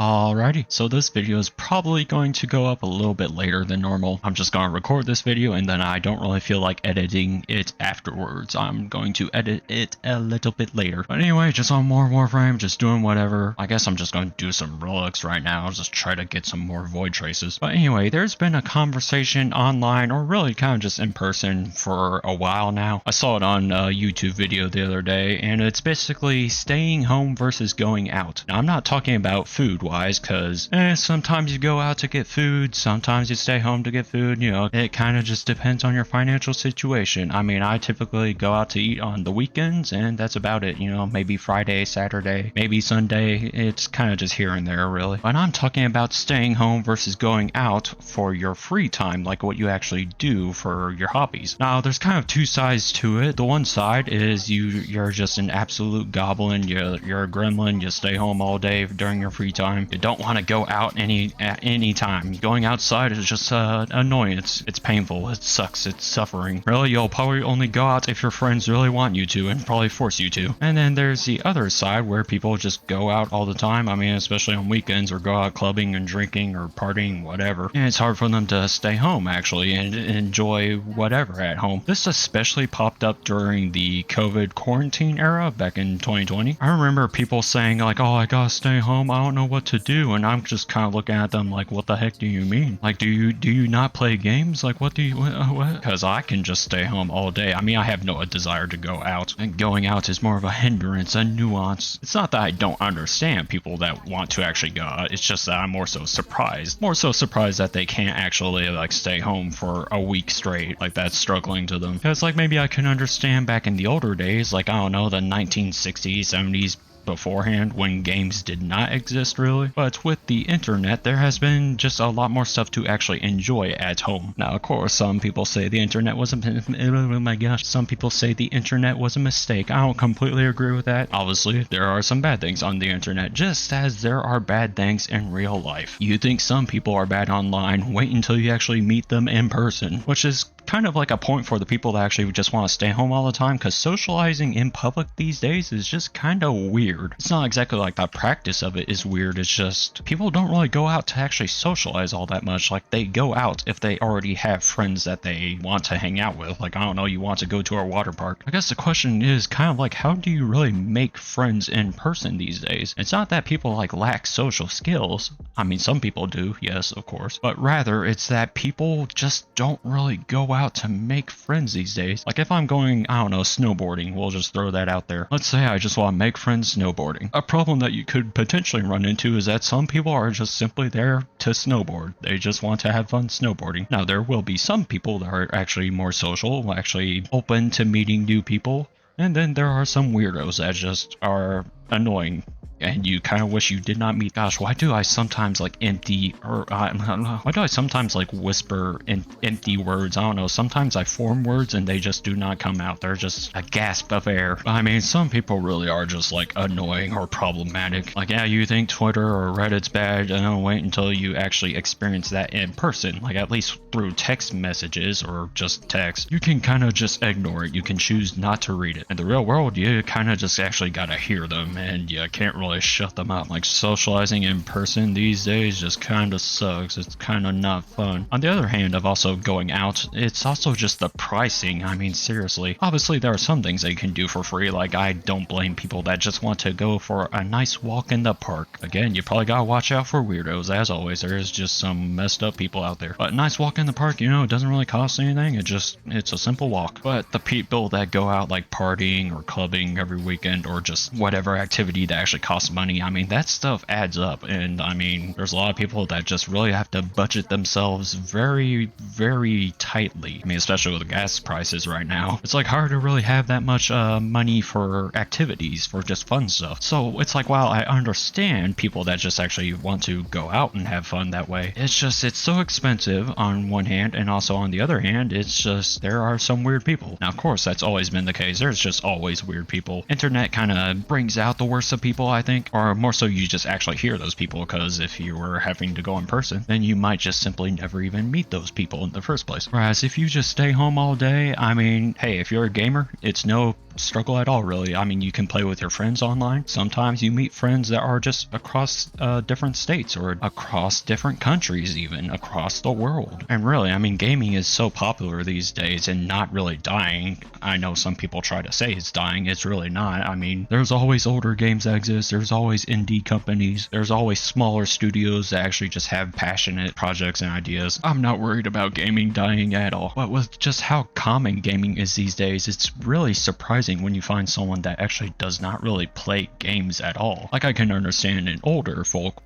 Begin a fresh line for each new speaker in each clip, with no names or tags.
Alrighty, so this video is probably going to go up a little bit later than normal. I'm just going to record this video and then I don't really feel like editing it afterwards. I'm going to edit it a little bit later. But anyway, just on more Warframe, just doing whatever. I guess I'm just going to do some relics right now, just try to get some more void traces. But anyway, there's been a conversation online, or really kind of just in person for a while now. I saw it on a YouTube video the other day, and it's basically staying home versus going out. Now, I'm not talking about food wise, because sometimes you go out to get food, sometimes you stay home to get food. You know, it kind of just depends on your financial situation. I mean, I typically go out to eat on the weekends, and that's about it. You know, maybe Friday, Saturday, maybe Sunday. It's kind of just here and there, really. But I'm talking about staying home versus going out for your free time, like what you actually do for your hobbies. Now, there's kind of two sides to it. The one side is you're just an absolute goblin. You're a gremlin. You stay home all day during your free time. You don't want to go out at any time. Going outside is just annoying. It's painful. It sucks. It's suffering. Really, you'll probably only go out if your friends really want you to and probably force you to. And then there's the other side where people just go out all the time. I mean, especially on weekends, or go out clubbing and drinking or partying, whatever. And it's hard for them to stay home actually and enjoy whatever at home. This especially popped up during the COVID quarantine era back in 2020. I remember people saying like, "Oh, I gotta stay home. I don't know what to do," and I'm just kind of looking at them like, "What the heck do you mean? Like, do you not play games? Like, what? Because I can just stay home all day. I mean, I have no desire to go out, and going out is more of a hindrance, a nuance. It's not that I don't understand people that want to actually go out. It's just that I'm more so surprised that they can't actually like stay home for a week straight. Like, that's struggling to them. Because like maybe I can understand back in the older days, like I don't know, the 1960s, 70s. Beforehand, when games did not exist really. But with the internet, there has been just a lot more stuff to actually enjoy at home. Now, of course, some people say the internet was oh my gosh, some people say the internet was a mistake. I don't completely agree with that. Obviously, there are some bad things on the internet, just as there are bad things in real life. You think some people are bad online, wait until you actually meet them in person, which is kind of like a point for the people that actually just want to stay home all the time, because socializing in public these days is just kind of weird. It's not exactly like the practice of it is weird, it's just people don't really go out to actually socialize all that much. Like, they go out if they already have friends that they want to hang out with. Like, I don't know, you want to go to a water park. I guess the question is kind of like, how do you really make friends in person these days? It's not that people like lack social skills. I mean, some people do, yes, of course, but rather it's that people just don't really go out to make friends these days. Like, if I'm going, I don't know, snowboarding, we'll just throw that out there. Let's say I just want to make friends snowboarding. A problem that you could potentially run into is that some people are just simply there to snowboard. They just want to have fun snowboarding. Now, there will be some people that are actually more social, actually open to meeting new people, and then there are some weirdos that just are annoying and you kind of wish you did not meet. Gosh, why do I sometimes like why do I sometimes like whisper in empty words? I don't know, sometimes I form words and they just do not come out. They're just a gasp of air. I mean, some people really are just like annoying or problematic. Like, yeah, you think Twitter or Reddit's bad, and don't wait until you actually experience that in person. Like, at least through text messages or just text, you can kind of just ignore it. You can choose not to read it. In the real world, you kind of just actually gotta hear them, and you can't really shut them up. Like, socializing in person these days just kind of sucks. It's kind of not fun. On the other hand, of also going out, it's also just the pricing. I mean, seriously. Obviously, there are some things that you can do for free. Like, I don't blame people that just want to go for a nice walk in the park. Again, you probably gotta watch out for weirdos. As always, there's just some messed up people out there. But a nice walk in the park, you know, it doesn't really cost anything. It's a simple walk. But the people that go out like partying or clubbing every weekend, or just whatever activity that actually costs money, I mean, that stuff adds up. And I mean, there's a lot of people that just really have to budget themselves very, very tightly. I mean, especially with the gas prices right now, it's like hard to really have that much money for activities, for just fun stuff. So it's like, while I understand people that just actually want to go out and have fun that way, it's so expensive on one hand, and also on the other hand, it's just, there are some weird people. Now, of course, that's always been the case. There's just always weird people. Internet kind of brings out the worst of people, I think, or more so you just actually hear those people, because if you were having to go in person, then you might just simply never even meet those people in the first place. Whereas if you just stay home all day, I mean, hey, if you're a gamer, it's no struggle at all, really. I mean, you can play with your friends online. Sometimes you meet friends that are just across different states or across different countries, even across the world. And really, I mean, gaming is so popular these days and not really dying. I know some people try to say it's dying. It's really not. I mean, there's always older games that exist. There's always indie companies. There's always smaller studios that actually just have passionate projects and ideas. I'm not worried about gaming dying at all. But with just how common gaming is these days, it's really surprising when you find someone that actually does not really play games at all. Like, I can understand in older folk,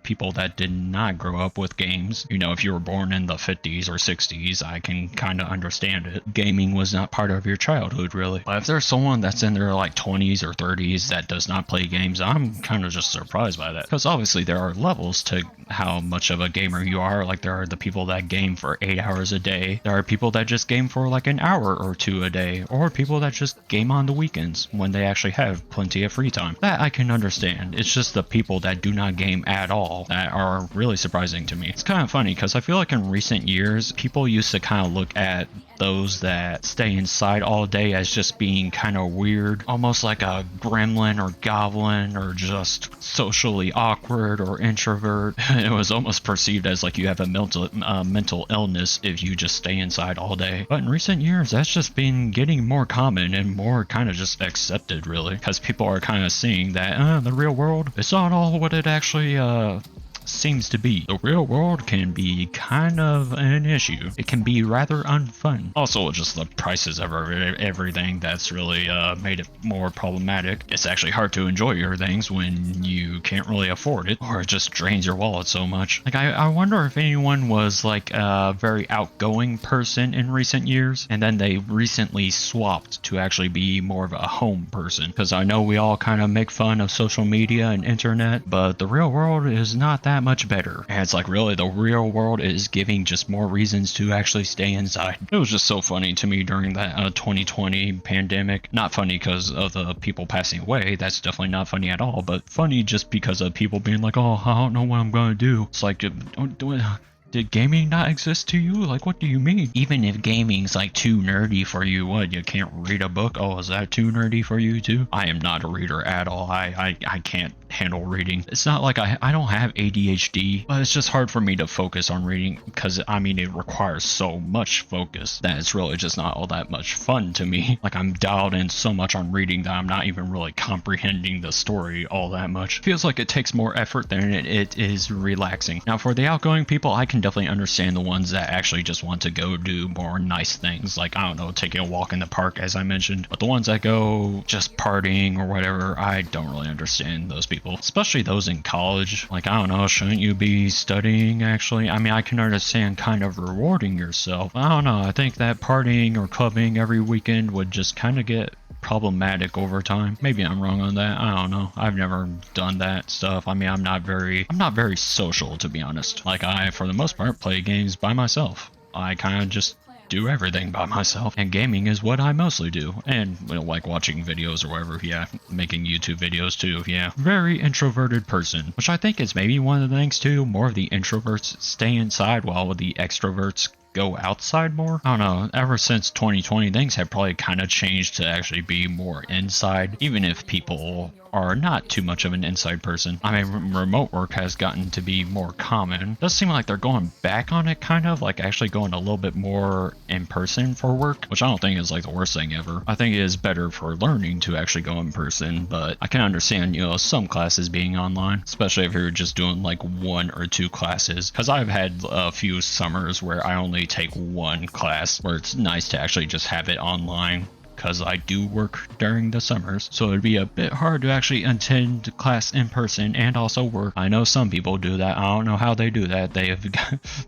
people that did not grow up with games. You know, if you were born in the 50s or 60s, I can kind of understand it. Gaming was not part of your childhood, really. But if there's someone that's in their like 20s or 30s that does not play games, I'm kind of just surprised by that. Because obviously there are levels to how much of a gamer you are. Like, there are the people that game for 8 hours a day. There are people that just game for like an hour or two a day. Or people that just game on the weekends when they actually have plenty of free time. That I can understand. It's just the people that do not game at all that are really surprising to me. It's kind of funny because I feel like in recent years, people used to kind of look at those that stay inside all day as just being kind of weird, almost like a gremlin or goblin, or just socially awkward or introvert. It was almost perceived as like you have a mental illness if you just stay inside all day. But in recent years, that's just been getting more common and more kind of just accepted, really, because people are kind of seeing that the real world, it's not all what it actually seems to be. The real world can be kind of an issue. It can be rather unfun. Also, just the prices of everything that's really made it more problematic. It's actually hard to enjoy your things when you can't really afford it, or it just drains your wallet so much. Like, I wonder if anyone was like a very outgoing person in recent years, and then they recently swapped to actually be more of a home person. Because I know we all kind of make fun of social media and internet, but the real world is not that much better. And it's like, really, the real world is giving just more reasons to actually stay inside. It was just so funny to me during that 2020 pandemic. Not funny because of the people passing away. That's definitely not funny at all. But funny just because of people being like, oh, I don't know what I'm gonna do. It's like, did gaming not exist to you? Like, what do you mean? Even if gaming's like too nerdy for you, what, you can't read a book? Oh, is that too nerdy for you too? I am not a reader at all. I can't handle reading. It's not like I don't have ADHD, but it's just hard for me to focus on reading because, I mean, it requires so much focus that it's really just not all that much fun to me. Like, I'm dialed in so much on reading that I'm not even really comprehending the story all that much. Feels like it takes more effort than it is relaxing. Now, for the outgoing people, I can definitely understand the ones that actually just want to go do more nice things, like, I don't know, taking a walk in the park, as I mentioned. But the ones that go just partying or whatever, I don't really understand those people, especially those in college. Like, I don't know, shouldn't you be studying, actually? I mean, I can understand kind of rewarding yourself. I don't know, I think that partying or clubbing every weekend would just kind of get problematic over time. Maybe I'm wrong on that. I don't know. I've never done that stuff. I mean, I'm not very social, to be honest. Like, I, for the most part, play games by myself. I kind of just do everything by myself, and gaming is what I mostly do. And, you know, like watching videos or whatever, yeah, making YouTube videos too, yeah. Very introverted person, which I think is maybe one of the things too. More of the introverts stay inside while the extroverts go outside more. I don't know, ever since 2020, things have probably kind of changed to actually be more inside, even if people are not too much of an inside person. I mean, remote work has gotten to be more common. It does seem like they're going back on it, kind of, like actually going a little bit more in person for work, which I don't think is like the worst thing ever. I think it is better for learning to actually go in person, but I can understand, you know, some classes being online, especially if you're just doing like 1 or 2 classes, because I've had a few summers where I only take 1 class, where it's nice to actually just have it online, because I do work during the summers, so it'd be a bit hard to actually attend class in person and also work. I know some people do that. I don't know how they do that.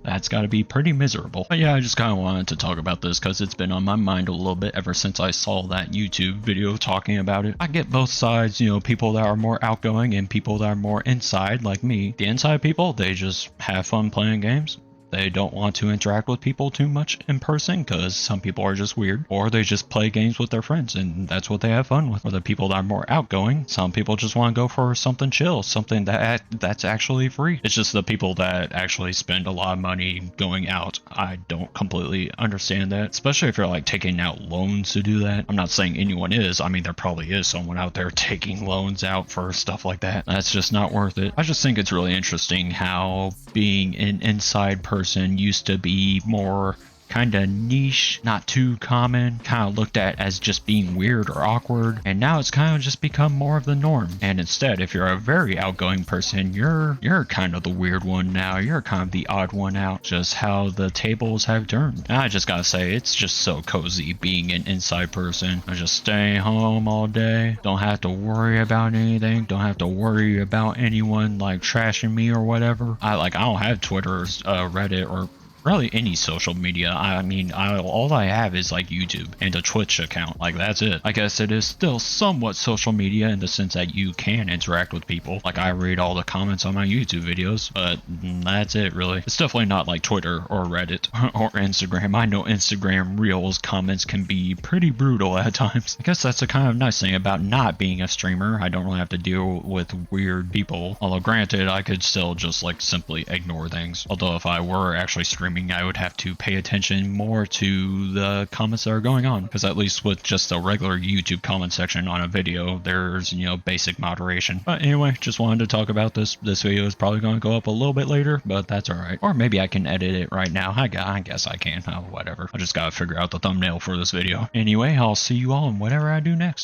That's got to be pretty miserable. But yeah, I just kind of wanted to talk about this because it's been on my mind a little bit ever since I saw that YouTube video talking about it. I get both sides, you know, people that are more outgoing and people that are more inside, like me. The inside people, they just have fun playing games. they don't want to interact with people too much in person because some people are just weird, or they just play games with their friends and that's what they have fun with. Or the people that are more outgoing, some people just want to go for something chill, something that's actually free. It's just the people that actually spend a lot of money going out. I don't completely understand that, especially if you're like taking out loans to do that. I'm not saying anyone is. I mean, there probably is someone out there taking loans out for stuff like that. That's just not worth it. I just think it's really interesting how being an inside person used to be more kind of niche, not too common, kind of looked at as just being weird or awkward, and now it's kind of just become more of the norm. And instead, if you're a very outgoing person, you're kind of the weird one now. You're kind of the odd one out. Just how the tables have turned. And I just gotta say, it's just so cozy being an inside person. I just stay home all day, don't have to worry about anything, don't have to worry about anyone like trashing me or whatever. I don't have Twitter, Reddit, or really any social media. I mean, all I have is like YouTube and a Twitch account. Like, that's it. I guess it is still somewhat social media in the sense that you can interact with people. Like, I read all the comments on my YouTube videos, but that's it really. It's definitely not like Twitter or Reddit or Instagram. I know Instagram Reels comments can be pretty brutal at times. I guess that's a kind of nice thing about not being a streamer. I don't really have to deal with weird people. Although granted, I could still just like simply ignore things. Although if I were actually streaming, I would have to pay attention more to the comments that are going on, because at least with just a regular YouTube comment section on a video, there's, you know, basic moderation. But anyway, just wanted to talk about this. This video is probably going to go up a little bit later, but that's alright. Or maybe I can edit it right now. I guess I can. Oh, whatever. I just gotta figure out the thumbnail for this video. Anyway, I'll see you all in whatever I do next.